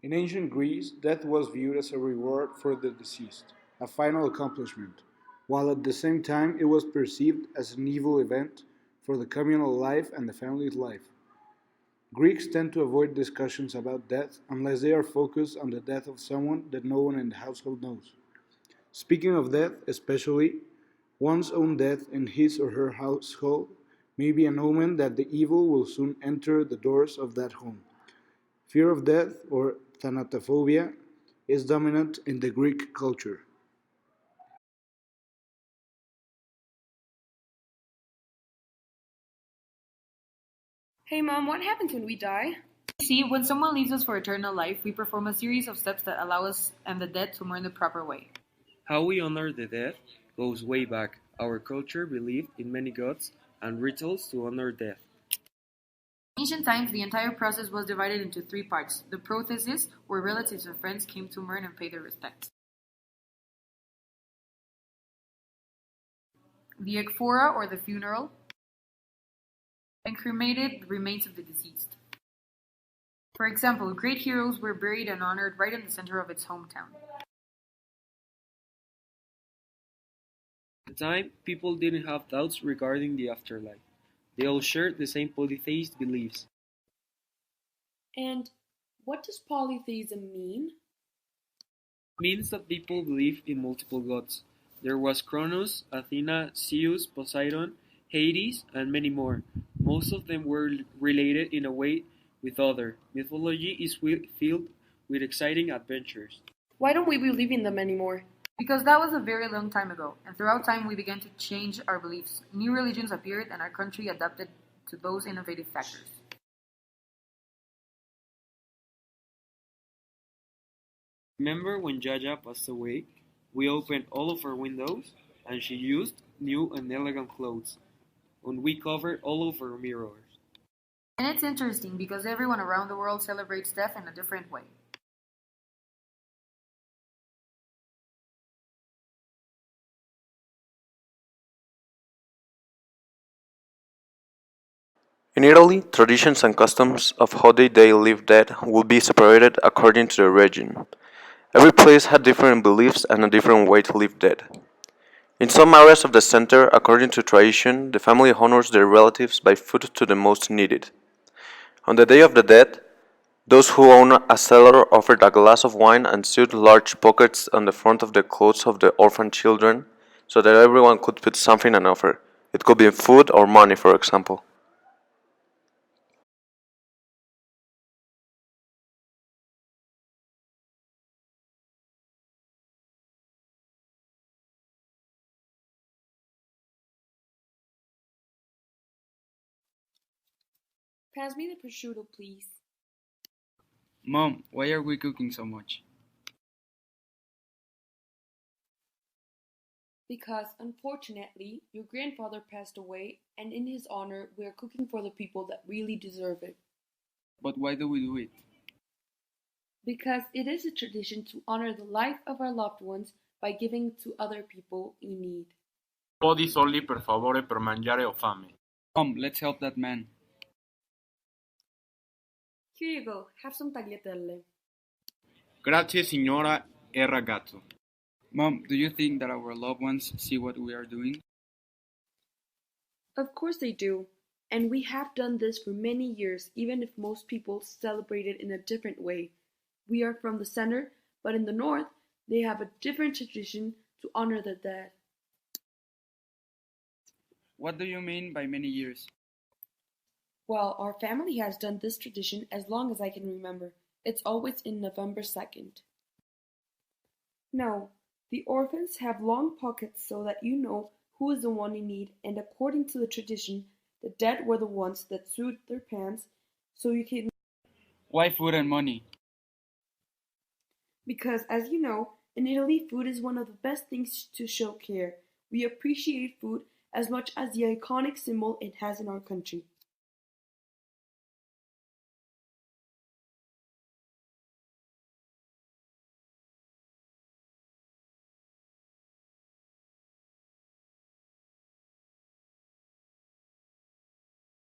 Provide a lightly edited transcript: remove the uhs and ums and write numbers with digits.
In ancient Greece, death was viewed as a reward for the deceased, a final accomplishment, while at the same time it was perceived as an evil event for the communal life and the family's life. Greeks tend to avoid discussions about death unless they are focused on the death of someone that no one in the household knows. Speaking of death, especially, one's own death in his or her household may be an omen that the evil will soon enter the doors of that home. Fear of death, or thanatophobia, is dominant in the Greek culture. Hey mom, what happens when we die? See, when someone leaves us for eternal life, we perform a series of steps that allow us and the dead to mourn the proper way. How we honor the dead goes way back. Our culture believed in many gods and rituals to honor death. In ancient times, the entire process was divided into three parts: the prothesis, where relatives and friends came to mourn and pay their respects; the ekphora, or the funeral, and cremated the remains of the deceased. For example, great heroes were buried and honored right in the center of its hometown. At the time, people didn't have doubts regarding the afterlife. They all shared the same polytheist beliefs. And what does polytheism mean? It means that people believed in multiple gods. There was Cronus, Athena, Zeus, Poseidon, Hades, and many more. Most of them were related in a way with other. Mythology is filled with exciting adventures. Why don't we believe in them anymore? Because that was a very long time ago, and throughout time we began to change our beliefs. New religions appeared, and our country adapted to those innovative factors. Remember when Jaja passed away? We opened all of our windows, and she used new and elegant clothes, and we covered all of our mirrors. And it's interesting because everyone around the world celebrates death in a different way. In Italy, traditions and customs of how they live dead will be separated according to the region. Every place had different beliefs and a different way to live dead. In some areas of the center, according to tradition, the family honors their relatives by food to the most needed. On the Day of the Dead, those who own a cellar offered a glass of wine and sewed large pockets on the front of the clothes of the orphan children so that everyone could put something and offer. It could be food or money, for example. Pass me the prosciutto, please. Mom, why are we cooking so much? Because, unfortunately, your grandfather passed away, and in his honor, we are cooking for the people that really deserve it. But why do we do it? Because it is a tradition to honor the life of our loved ones by giving to other people in need. Podi soldi per favore per mangiare ho fame. Come, let's help that man. Here you go, have some tagliatelle. Grazie signora e ragazzo. Mom, do you think that our loved ones see what we are doing? Of course they do. And we have done this for many years, even if most people celebrate it in a different way. We are from the center, but in the north, they have a different tradition to honor the dead. What do you mean by many years? Well, our family has done this tradition as long as I can remember. It's always in November 2nd. No, the orphans have long pockets so that you know who is the one in need, and according to the tradition, the dead were the ones that sewed their pants, so you can. Why food and money? Because, as you know, in Italy, food is one of the best things to show care. We appreciate food as much as the iconic symbol it has in our country.